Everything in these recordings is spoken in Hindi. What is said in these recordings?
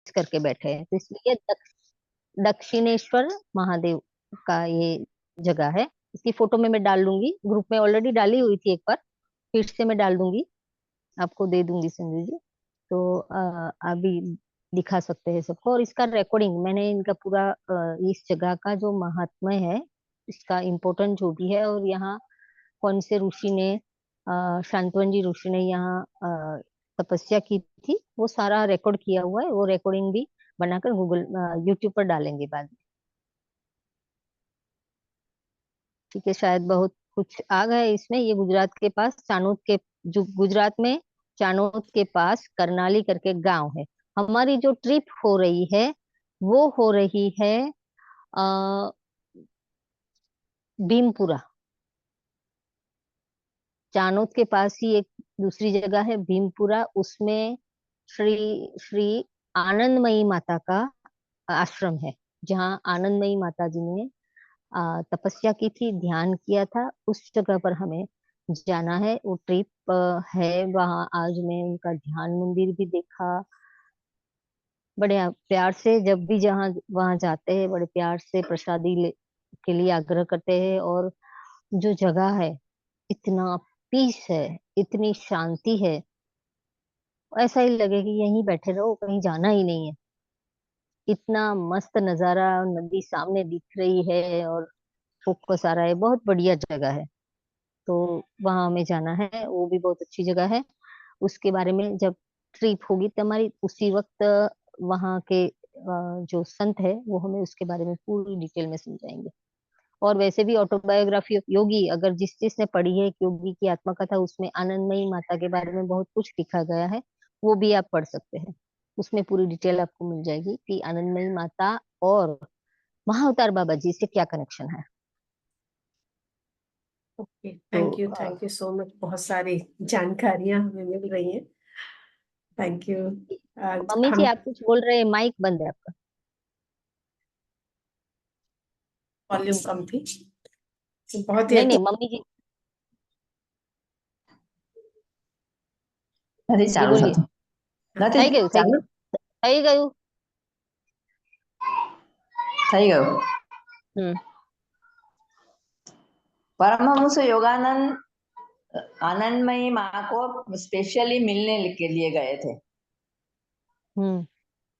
करके बैठे हैं, तो इसलिए दक्षिणेश्वर महादेव का ये जगह है। इसकी फोटो मैं डाल लूंगी, ग्रुप में ऑलरेडी डाली हुई थी एक बार, फिर से मैं डाल दूंगी, आपको दे दूंगी संजू जी। तो अभी दिखा सकते हैं सबको। और इसका रिकॉर्डिंग मैंने इनका पूरा इस जगह का जो महात्म्य है, इसका इम्पोर्टेंट जो भी है, और यहाँ कौन से ऋषि ने, शांतवन जी ऋषि ने यहाँ तपस्या की थी, वो सारा रिकॉर्ड किया हुआ है। वो रिकॉर्डिंग भी बनाकर गूगल यूट्यूब पर डालेंगे बाद में। ठीक है, शायद बहुत कुछ आ गया है इसमें। ये गुजरात के पास चानोद के, जो गुजरात में चानोद के पास करनाली करके गांव है। हमारी जो ट्रिप हो रही है वो हो रही है आ, भीमपुरा। चानोद के पास ही एक दूसरी जगह है भीमपुरा, उसमें श्री श्री आनंदमयी माता का आश्रम है, जहाँ आनंदमयी माता जी ने तपस्या की थी, ध्यान किया था। उस जगह पर हमें जाना है। वो ट्रिप है वहाँ। आज मैं उनका ध्यान मंदिर भी देखा। बड़े प्यार से जब भी जहाँ वहाँ जाते हैं, बड़े प्यार से प्रसादी के लिए आग्रह करते हैं। और जो जगह है, इतना पीस है, इतनी शांति है, ऐसा ही लगे कि यहीं बैठे रहो, कहीं जाना ही नहीं है। इतना मस्त नजारा, नदी सामने दिख रही है और फोकस आ रहा है, बहुत बढ़िया जगह है। तो वहां हमें जाना है, वो भी बहुत अच्छी जगह है। उसके बारे में जब ट्रिप होगी तो हमारी, उसी वक्त वहाँ के जो संत है वो हमें उसके बारे में पूरी डिटेल में समझाएंगे। और वैसे भी ऑटोबायोग्राफी ऑफ योगी, अगर जिस जिसने पढ़ी है कि योगी की आत्मकथा, उसमें आनंदमयी माता के बारे में बहुत कुछ लिखा गया है, वो भी आप पढ़ सकते हैं। उसमें पूरी डिटेल आपको मिल जाएगी कि आनंदमयी माता और महाअवतार बाबा जी से क्या कनेक्शन है। ओके, तो थैंक यू सो मच। बहुत सारी जानकारियां हमें मिल रही हैं। Thank you. मम्मी जी हम आप कुछ बोल रहे हैं, माइक बंद है आपका। वॉल्यूम कम थी, बहुत ही नहीं नहीं, अच्छा। मम्मी जी। નથી जी ચાલુ बोलिए। થતું નથી થઈ ગયું, થઈ ચાલુ ગયું, થઈ ગયું। થઈ ગયું। हम्म। परमहंस योगानंद आनंदमयी माँ को स्पेशली मिलने के लिए गए थे। हम्म।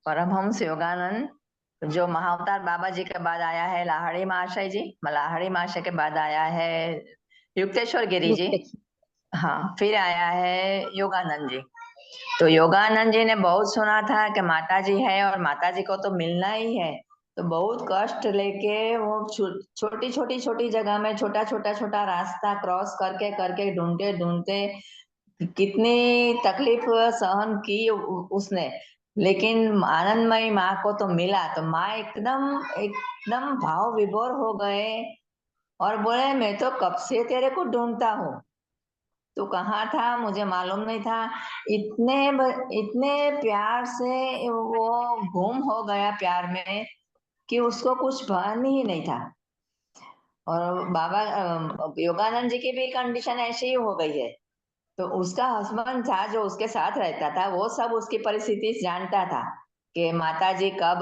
परमहंस योगानंद जो महाअवतार बाबा जी के बाद आया है लाहड़ी महाशय जी, लाहड़ी महाशय के बाद आया है युक्तेश्वर गिरी जी, युक्त। हाँ फिर आया है योगानंद जी। तो योगानंद जी ने बहुत सुना था कि माता जी है और माता जी को तो मिलना ही है। तो बहुत कष्ट लेके वो छोटी जगह में छोटा छोटा रास्ता क्रॉस करके करके ढूंढते ढूंढते कितनी तकलीफ सहन की उसने, लेकिन आनंदमयी माँ को तो मिला। तो माँ एकदम एकदम भाव विभोर हो गए और बोले मैं तो कब से तेरे को ढूंढता हूँ, तू कहाँ था मुझे मालूम नहीं था। इतने प्यार से वो गुम हो गया प्यार में कि उसको कुछ भान ही नहीं था। और बाबा योगानंद जी की भी कंडीशन ऐसी ही हो गई है। तो उसका हस्बैंड था जो उसके साथ रहता था, वो सब उसकी परिस्थिति जानता था कि माता जी कब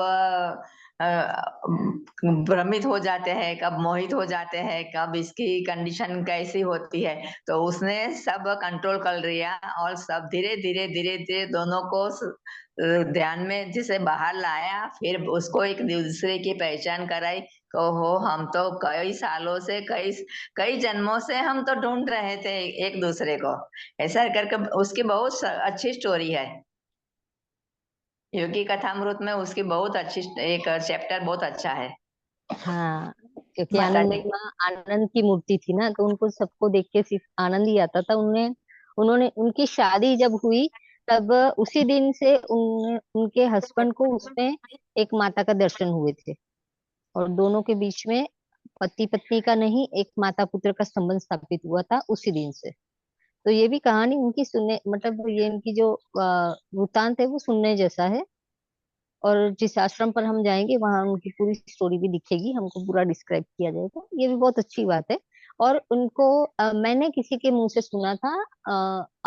भ्रमित हो जाते हैं, कब मोहित हो जाते हैं, कब इसकी कंडीशन कैसी होती है। तो उसने सब कंट्रोल कर लिया और सब धीरे धीरे धीरे धीरे दोनों को ध्यान में जिसे बाहर लाया, फिर उसको एक दूसरे की पहचान कराई। हो हम तो कई सालों से कई कई जन्मों से हम तो ढूंढ रहे थे एक दूसरे को, ऐसा करके उसकी बहुत अच्छी स्टोरी है। योगी कथामृत में उसकी बहुत अच्छी एक चैप्टर बहुत अच्छा है। हाँ, क्योंकि माता जी आनंदमयी माँ आनंद की मूर्ति थी ना, तो उनको सबको देख के सिर्फ आनंद ही आता था। उन्हें उन्होंने उनकी शादी जब हुई, तब उसी दिन से उनके हस्बैंड को उसमें एक माता का दर्शन हुए थे। और दोनों के बीच में पति पत्नी का नहीं, एक माता पुत्र का संबंध स्थापित हुआ था उसी दिन से। तो ये भी कहानी उनकी सुनने, मतलब ये इनकी जो वृतांत है वो सुनने जैसा है। और जिस आश्रम पर हम जाएंगे वहां उनकी पूरी स्टोरी भी दिखेगी, हमको पूरा डिस्क्राइब किया जाएगा, ये भी बहुत अच्छी बात है। और उनको मैंने किसी के मुंह से सुना था,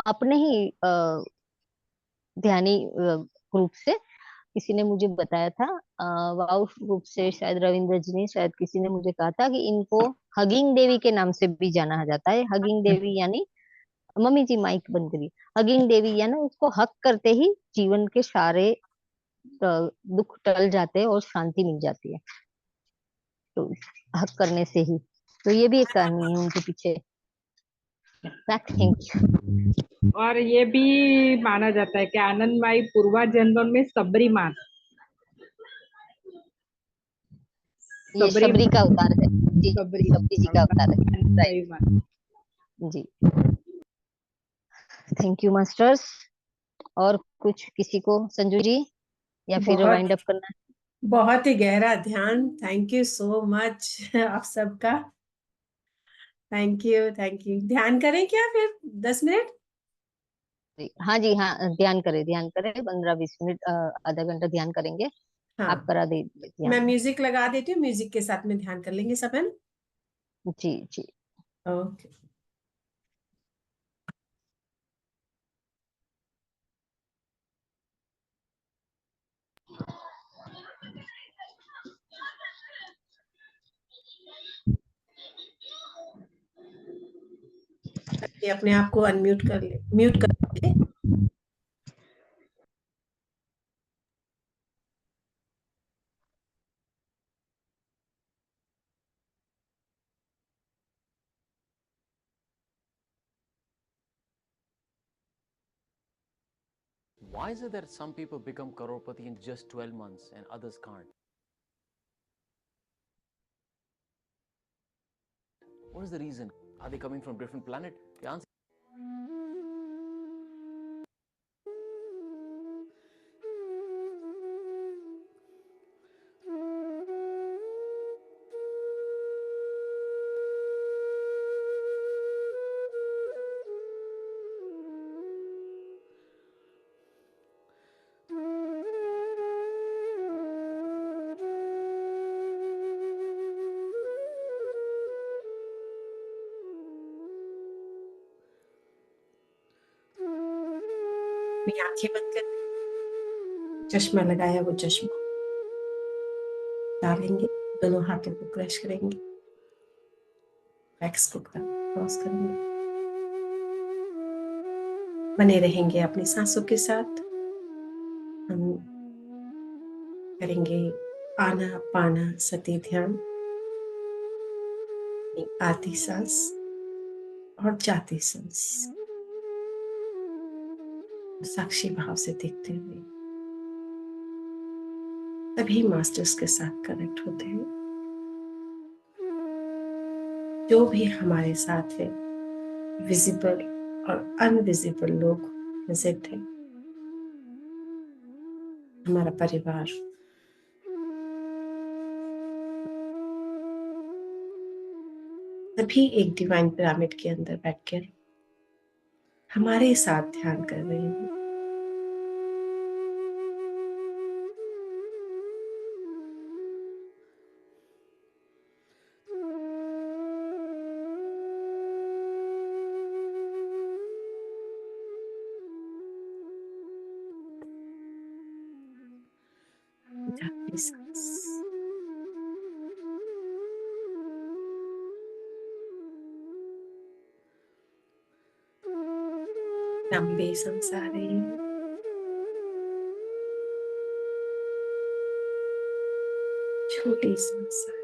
अपने ही ध्यानी ग्रुप से, किसी ने मुझे बताया था, वाव रूप से शायद रविंद्र जी ने, शायद किसी ने मुझे कहा था कि इनको हगिंग देवी के नाम से भी जाना जाता है। हगिंग देवी यानी, मम्मी जी माइक बंद करिए। हगिंग देवी यानी उसको हक करते ही जीवन के सारे दुख टल जाते हैं और शांति मिल जाती है, तो हक करने से ही। तो ये भी एक कहानी है उनके पीछे। Thank you. और ये भी माना जाता है कि आनंदमाई पूर्वा जन्म में सबरी माँ, ये सबरी शबरी का अवतार है जी, सबरी शबरी जी का अवतार है। Right Anandamayi Ma. Ji. Thank you masters. और कुछ किसी को, संजू जी, या फिर बहुत वाइंड अप करना है? बहुत ही गहरा ध्यान। थैंक यू सो मच आप सबका। Thank you, thank you. ध्यान करें क्या फिर 10 मिनट? जी, हाँ जी, हाँ, ध्यान करें, ध्यान करें, 15-20 मिनट, आधा घंटा ध्यान करेंगे। हाँ, आप करा दे मैं ध्यान। म्यूजिक लगा देती हूँ, म्यूजिक के साथ में ध्यान कर लेंगे सब, है ना? जी जी। ओके। अपने आप को अनम्यूट कर ले, म्यूट कर ले। Why is it that some people become crorepati in just 12 months and others can't? What is the reason? Are they coming from different planet? The answer अपनी आंखें बंद कर, चश्मा लगाया वो चश्मा डालेंगे, दोनों हाथों को क्रश करेंगे, बैक्स को क्रॉस करेंगे, बने रहेंगे अपनी सांसों के साथ। हम करेंगे आना पाना सती ध्यान, आती सांस और जाती सांस साक्षी भाव से देखते हुए तभी मास्टर्स के साथ कनेक्ट होते हैं। जो भी हमारे साथ है, विजिबल और अनविजिबल लोग प्रेजेंट है, हमारा परिवार, तभी एक डिवाइन पिरामिड के अंदर बैठकर हमारे साथ ध्यान कर रहे हैं। जाती सांस, लंबी सांस आ रही है, छोटी सांस आ रही है।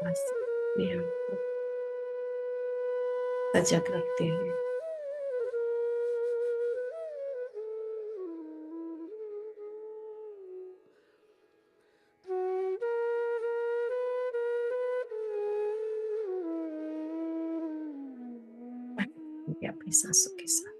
बस अपने आप को सजग रखते हुए अपनी सांसों के साथ।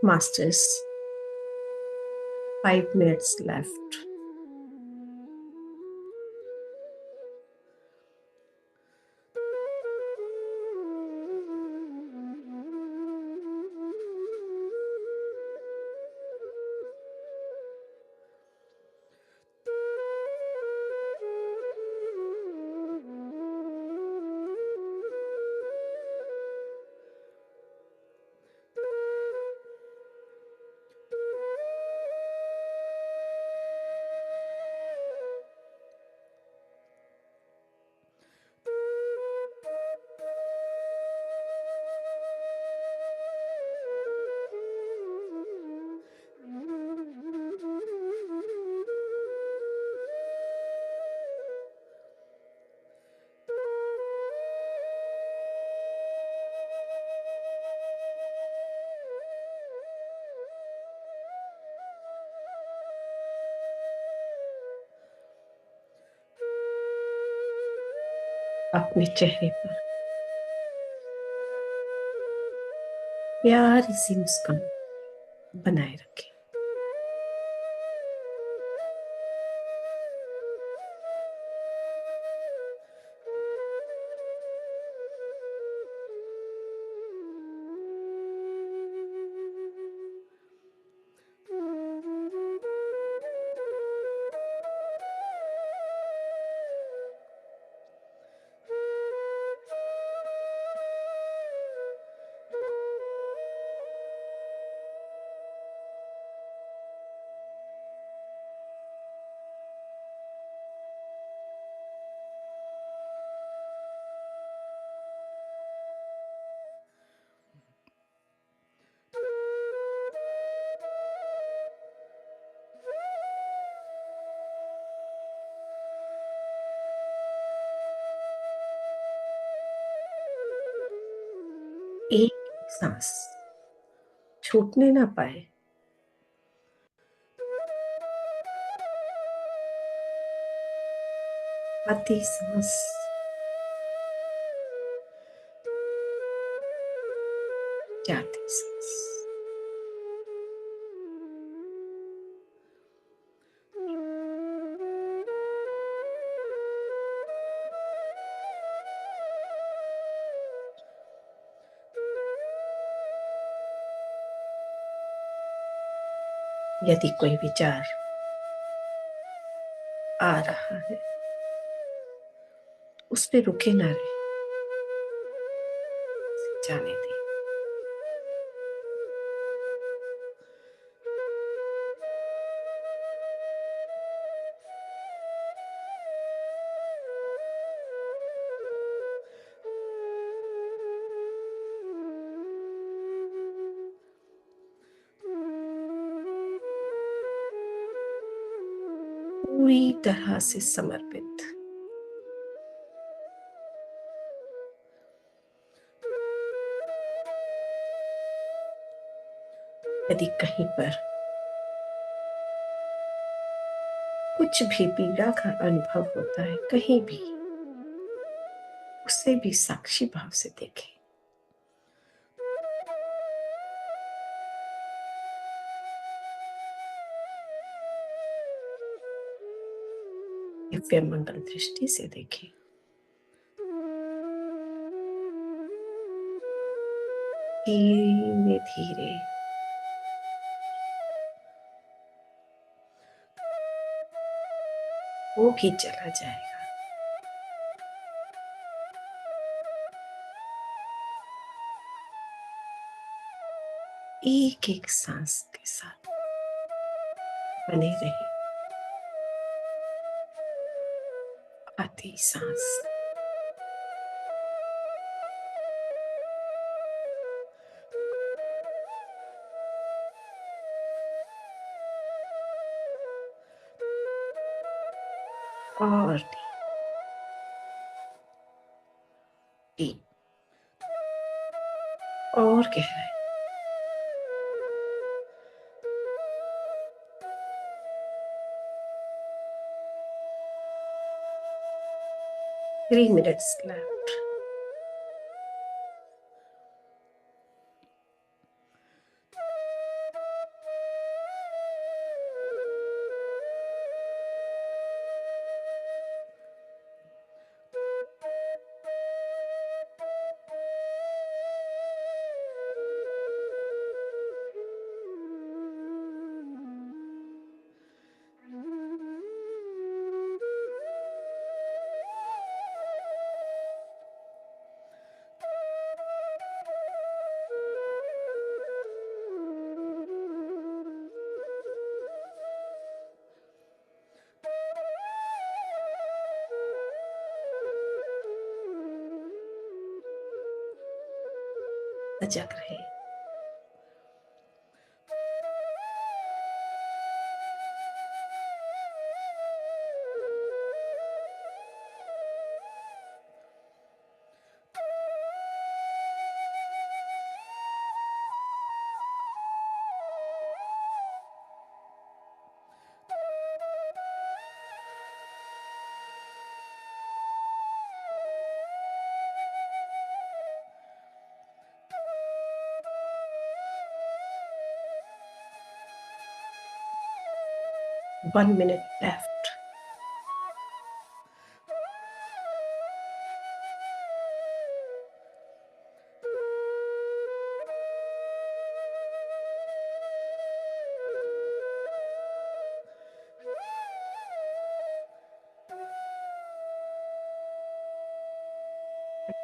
Masters, 5 minutes left. अपने चेहरे पर प्यारी सी मुस्कान बनाए रखें। एक सांस छूटने ना पाए। आती सांस जाती सांस। यदि कोई विचार आ रहा है, उस पे रुके ना रहे, जाने दें। पूरी तरह से समर्पित। यदि कहीं पर कुछ भी पीड़ा का अनुभव होता है, कहीं भी, उसे भी साक्षी भाव से देखें। दिव्य मंगल दृष्टि से देखें। धीरे धीरे वो भी चला जाएगा। एक एक सांस के साथ बने रहे। आती सांस और डीप और गहराई। Three minutes left. सजग रहे। One minute left.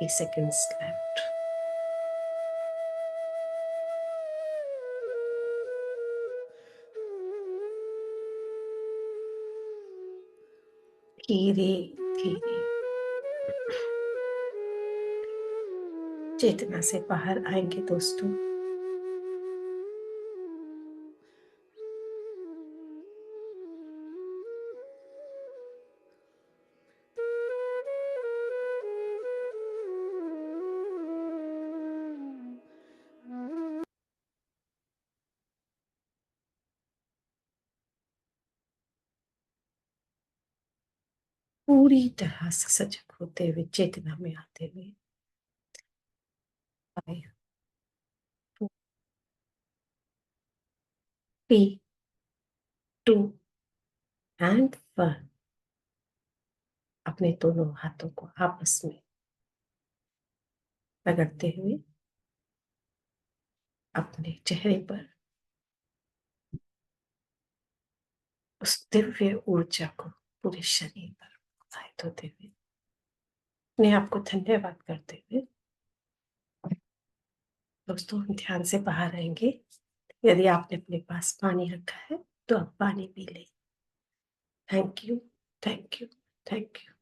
Seconds left. धीरे धीरे चेतना से बाहर आएंगे दोस्तों। पूरी तरह से सजग होते हुए, चेतना में आते हुए। 5 4 3 2 and 1। अपने दोनों हाथों को आपस में रगड़ते हुए अपने चेहरे पर उस दिव्य ऊर्जा को पूरे शरीर पर उत्साहित होते हुए अपने आप को धन्यवाद करते हुए दोस्तों हम ध्यान से बाहर आएंगे। यदि आपने अपने पास पानी रखा है तो आप पानी पी लें। Thank you, thank you, thank you.